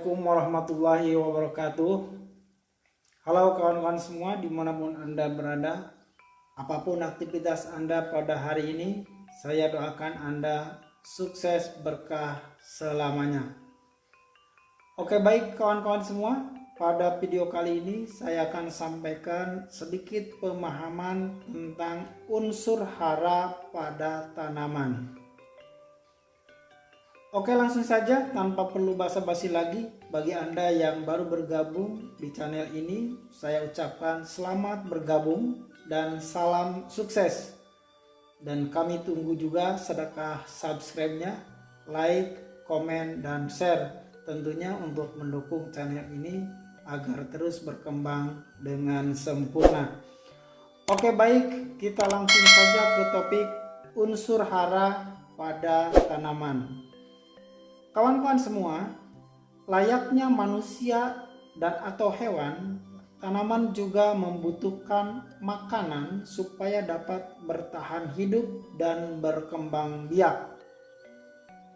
Assalamualaikum warahmatullahi wabarakatuh. Halo kawan-kawan semua dimanapun Anda berada, apapun aktivitas Anda pada hari ini, saya doakan Anda sukses berkah selamanya. Oke, baik kawan-kawan semua, pada video kali ini saya akan sampaikan sedikit pemahaman tentang unsur hara pada tanaman. Oke, langsung saja tanpa perlu basa-basi lagi. Bagi Anda yang baru bergabung di channel ini, saya ucapkan selamat bergabung dan salam sukses. Dan kami tunggu juga sedekah subscribe-nya, like, komen, dan share. Tentunya untuk mendukung channel ini agar terus berkembang dengan sempurna. Oke, baik, kita langsung saja ke topik unsur hara pada tanaman. Kawan-kawan semua, layaknya manusia dan atau hewan, tanaman juga membutuhkan makanan supaya dapat bertahan hidup dan berkembang biak.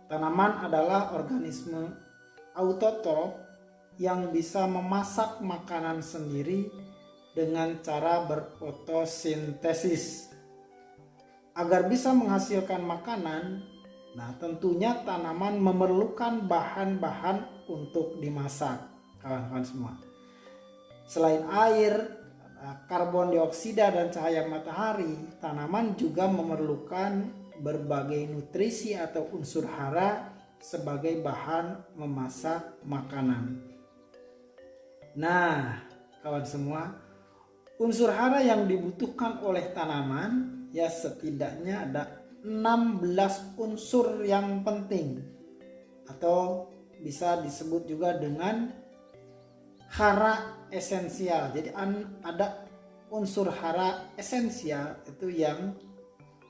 Tanaman adalah organisme autotrof yang bisa memasak makanan sendiri dengan cara berfotosintesis. Agar bisa menghasilkan makanan, nah tentunya tanaman memerlukan bahan-bahan untuk dimasak, kawan-kawan semua. Selain air, karbon dioksida dan cahaya matahari, tanaman juga memerlukan berbagai nutrisi atau unsur hara sebagai bahan memasak makanan. Nah, kawan semua, unsur hara yang dibutuhkan oleh tanaman ya setidaknya ada 16 unsur yang penting, atau bisa disebut juga dengan hara esensial. Jadi ada unsur hara esensial itu yang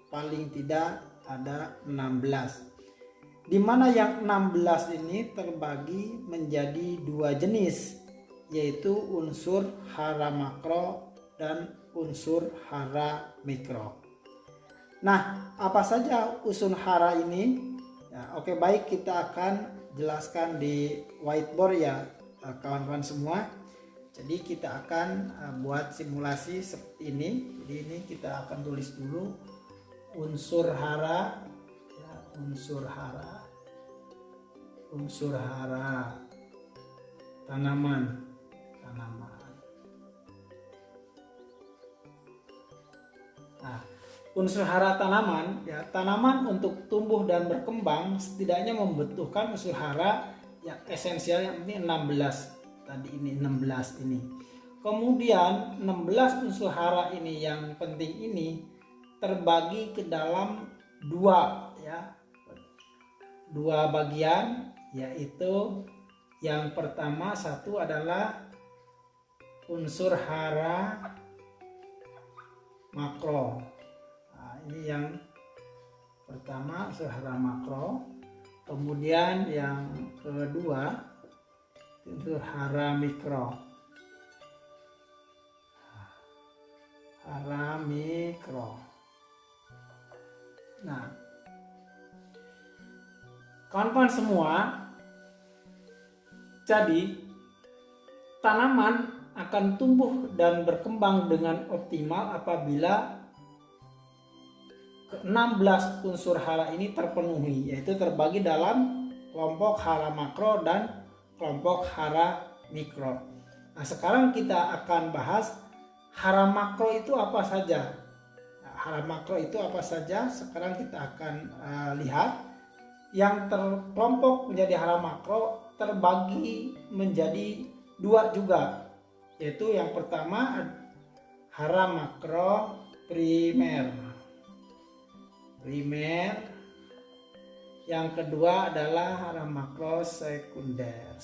paling tidak ada 16, di mana yang 16 ini terbagi menjadi dua jenis, yaitu unsur hara makro dan unsur hara mikro. Nah, apa saja unsur hara ini? Ya, oke, baik, kita akan jelaskan di whiteboard ya kawan-kawan semua. Jadi kita akan buat simulasi seperti ini. Jadi ini kita akan tulis dulu unsur hara, ya, unsur hara tanaman. Nah, unsur hara tanaman, ya, tanaman untuk tumbuh dan berkembang setidaknya membutuhkan unsur hara yang esensial, yang ini 16. Tadi ini 16 ini. Kemudian 16 unsur hara ini yang penting ini terbagi ke dalam dua bagian, yaitu yang pertama satu adalah unsur hara makro. Ini yang pertama unsur hara makro. Kemudian yang kedua unsur hara mikro. Nah, kawan-kawan semua, jadi tanaman akan tumbuh dan berkembang dengan optimal apabila 16 unsur hara ini terpenuhi, yaitu terbagi dalam kelompok hara makro dan kelompok hara mikro. Nah, sekarang kita akan bahas hara makro itu apa saja. Nah, hara makro itu apa saja? Sekarang kita akan lihat. Yang terkelompok menjadi hara makro terbagi menjadi dua juga, yaitu yang pertama hara makro primer. Yang kedua adalah hara makro sekunder.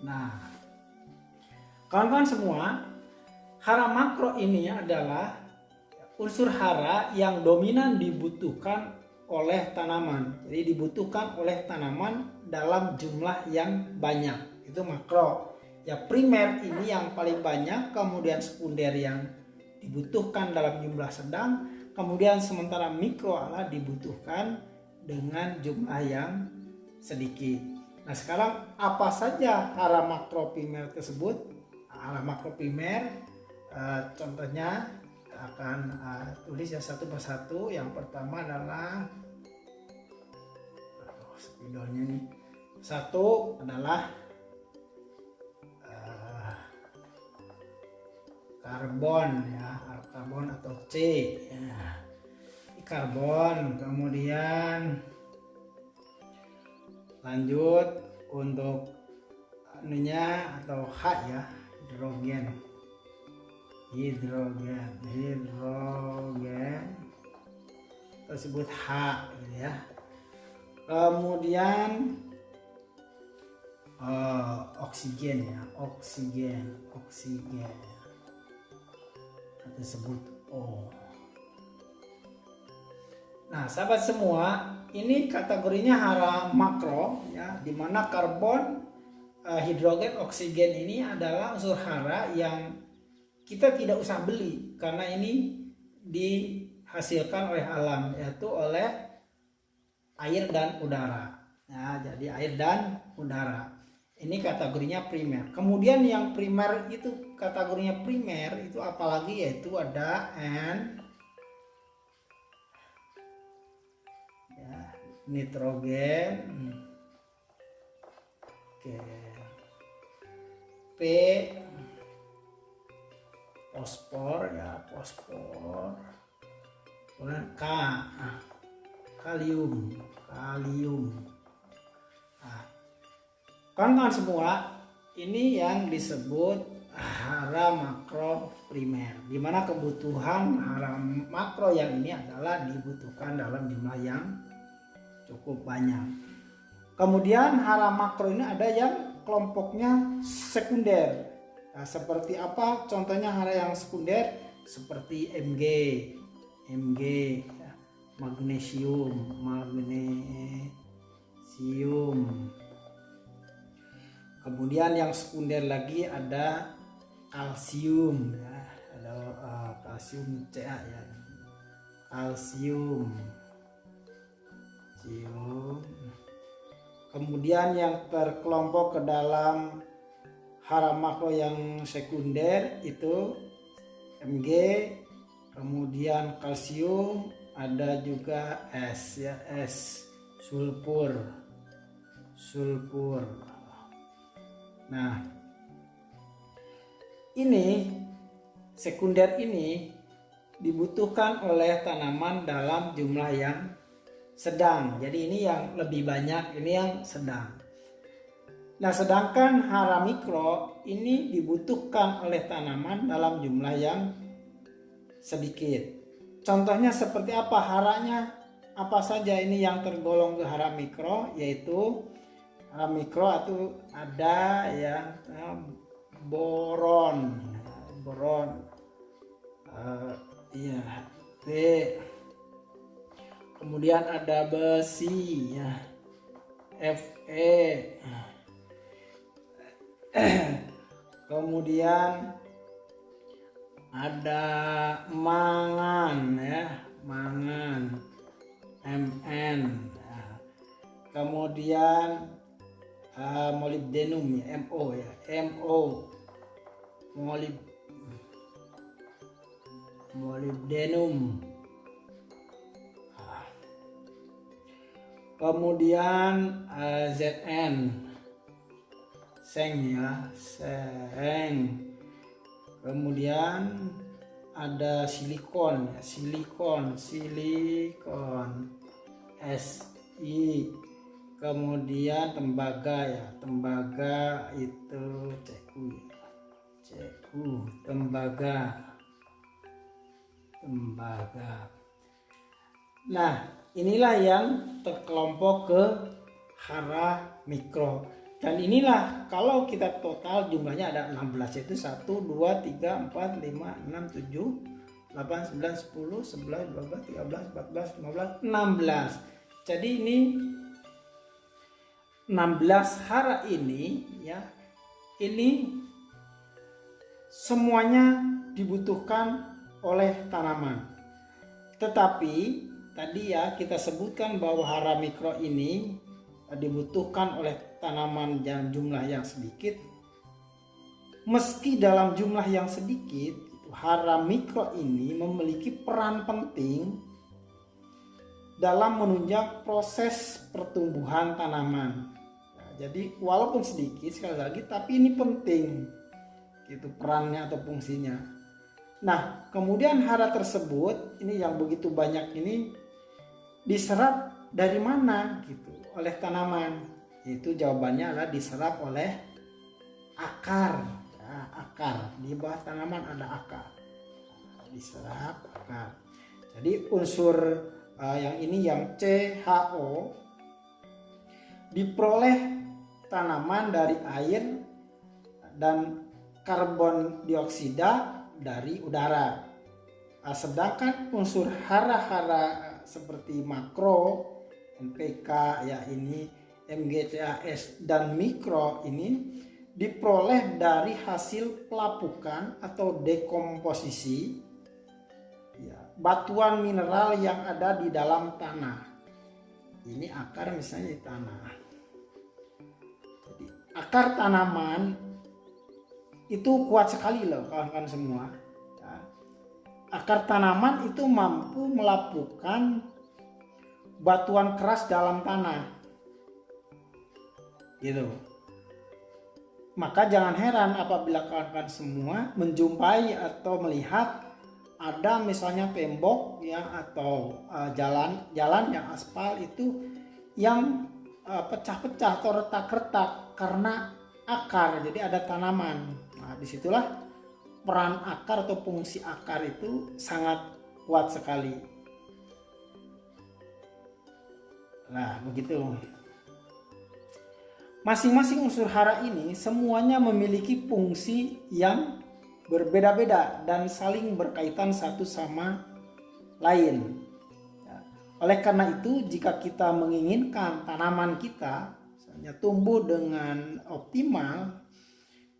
Nah, kawan-kawan semua, hara makro ini adalah unsur hara yang dominan dibutuhkan oleh tanaman. Jadi dibutuhkan oleh tanaman dalam jumlah yang banyak. Itu makro. Ya, primer ini yang paling banyak, kemudian sekunder yang dibutuhkan dalam jumlah sedang, kemudian sementara mikro adalah dibutuhkan dengan jumlah yang sedikit. Nah sekarang apa saja hara makro primer tersebut? Hara makro primer contohnya kita akan tulis ya satu persatu. Yang pertama adalah spidolnya nih. Satu adalah karbon ya, karbon atau C ya. Karbon, kemudian lanjut untuk anunya atau H ya, hidrogen tersebut H gitu ya. Kemudian oksigen ya, oksigen tersebut O. Nah sahabat semua, ini kategorinya hara makro ya, dimana karbon, hidrogen, oksigen ini adalah unsur hara yang kita tidak usah beli karena ini dihasilkan oleh alam, yaitu oleh air dan udara ya. Jadi air dan udara ini kategorinya primer. Kemudian yang primer itu, kategorinya primer itu apalagi, yaitu ada N ya, nitrogen, oke, P fosfor ya, kemudian K kalium. Nah, kawan-kawan semua, ini yang disebut hara makro primer, dimana kebutuhan hara makro yang ini adalah dibutuhkan dalam jumlah yang cukup banyak. Kemudian hara makro ini ada yang kelompoknya sekunder. Nah, seperti apa contohnya hara yang sekunder? Seperti Mg ya, magnesium. Kemudian yang sekunder lagi ada kalsium ya, ada kalsium Ca ya, kalsium. Kemudian yang terkelompok ke dalam hara makro yang sekunder itu Mg, kemudian kalsium, ada juga S ya, S, sulfur. Nah, ini sekunder ini dibutuhkan oleh tanaman dalam jumlah yang sedang. Jadi ini yang lebih banyak, ini yang sedang. Nah, sedangkan hara mikro ini dibutuhkan oleh tanaman dalam jumlah yang sedikit. Contohnya seperti apa haranya? Apa saja ini yang tergolong ke hara mikro? Yaitu hara mikro itu ada yang boron, ya, B. Kemudian ada besi ya, Fe. Kemudian ada mangan ya, Mn. Kemudian molybdenum ya, Mo ya, molybdenum. Kemudian Zn, seng ya, seng. Kemudian ada silikon ya, silikon, Si. Kemudian tembaga ya, tembaga itu Cu, tembaga. Nah, inilah yang terkelompok ke hara mikro. Dan inilah kalau kita total jumlahnya ada 16, yaitu 1, 2, 3, 4, 5, 6, 7, 8, 9, 10, 11, 12, 13, 14, 15, 16. Jadi ini 16 hara ini ya, ini semuanya dibutuhkan oleh tanaman. Tetapi tadi ya kita sebutkan bahwa hara mikro ini dibutuhkan oleh tanaman dalam jumlah yang sedikit, meski dalam jumlah yang sedikit, hara mikro ini memiliki peran penting dalam menunjang proses pertumbuhan tanaman. Nah, jadi walaupun sedikit sekali lagi, tapi ini penting gitu perannya atau fungsinya. Nah, kemudian hara tersebut ini yang begitu banyak ini diserap dari mana gitu oleh tanaman? Itu jawabannya adalah diserap oleh akar. Ya, akar di bawah tanaman ada akar, diserap akar. Jadi unsur yang ini yang CHO diperoleh tanaman dari air dan karbon dioksida dari udara. Sedangkan unsur hara-hara seperti makro, NPK ya ini, MGCAS dan mikro ini diperoleh dari hasil pelapukan atau dekomposisi ya, batuan mineral yang ada di dalam tanah. Ini akar misalnya di tanah. Jadi akar tanaman itu kuat sekali loh kawan-kawan semua. Ya. Akar tanaman itu mampu melapukan batuan keras dalam tanah. Gitu. Maka jangan heran apabila kawan-kawan semua menjumpai atau melihat ada misalnya tembok ya atau jalan yang aspal itu yang pecah-pecah atau retak-retak karena akar, jadi ada tanaman. Nah, disitulah peran akar atau fungsi akar itu sangat kuat sekali. Nah, begitu. Masing-masing unsur hara ini semuanya memiliki fungsi yang berbeda-beda dan saling berkaitan satu sama lain. Ya. Oleh karena itu, jika kita menginginkan tanaman kita tumbuh dengan optimal,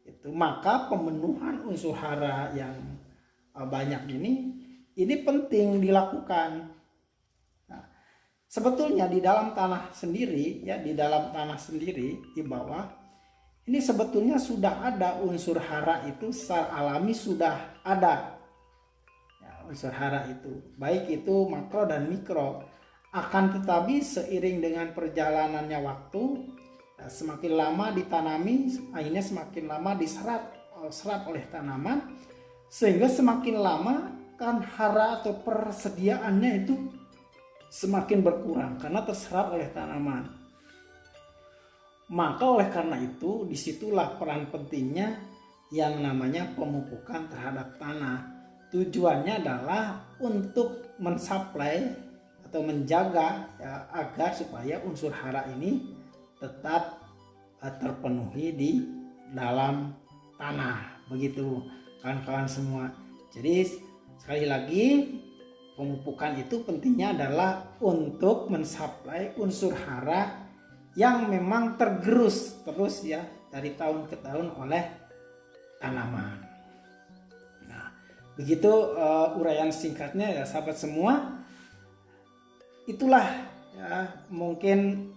itu maka pemenuhan unsur hara yang banyak ini penting dilakukan. Nah, sebetulnya di dalam tanah sendiri ya, di bawah ini sebetulnya sudah ada unsur hara itu secara alami sudah ada. Ya, unsur hara itu baik itu makro dan mikro. Akan tetapi seiring dengan perjalanannya waktu, semakin lama ditanami, akhirnya semakin lama diserap oleh tanaman, sehingga semakin lama kan hara atau persediaannya itu semakin berkurang karena terserap oleh tanaman. Maka oleh karena itu disitulah peran pentingnya yang namanya pemupukan terhadap tanah. Tujuannya adalah untuk mensuplai atau menjaga ya, agar supaya unsur hara ini tetap terpenuhi di dalam tanah. Begitu kawan-kawan semua. Jadi sekali lagi pemupukan itu pentingnya adalah untuk mensuplai unsur hara yang memang tergerus terus ya dari tahun ke tahun oleh tanaman. Nah, begitu uraian singkatnya ya sahabat semua. Itulah ya mungkin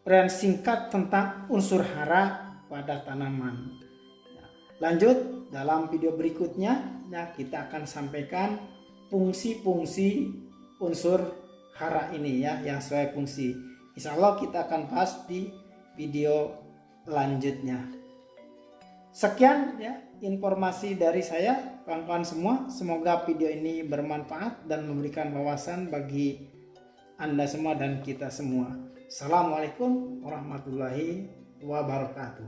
uraian singkat tentang unsur hara pada tanaman. Ya, lanjut dalam video berikutnya ya kita akan sampaikan fungsi-fungsi unsur hara ini ya yang sesuai fungsi. Insya Allah kita akan bahas di video lanjutnya. Sekian ya informasi dari saya kawan-kawan semua. Semoga video ini bermanfaat dan memberikan wawasan bagi Anda semua dan kita semua. Assalamualaikum warahmatullahi wabarakatuh.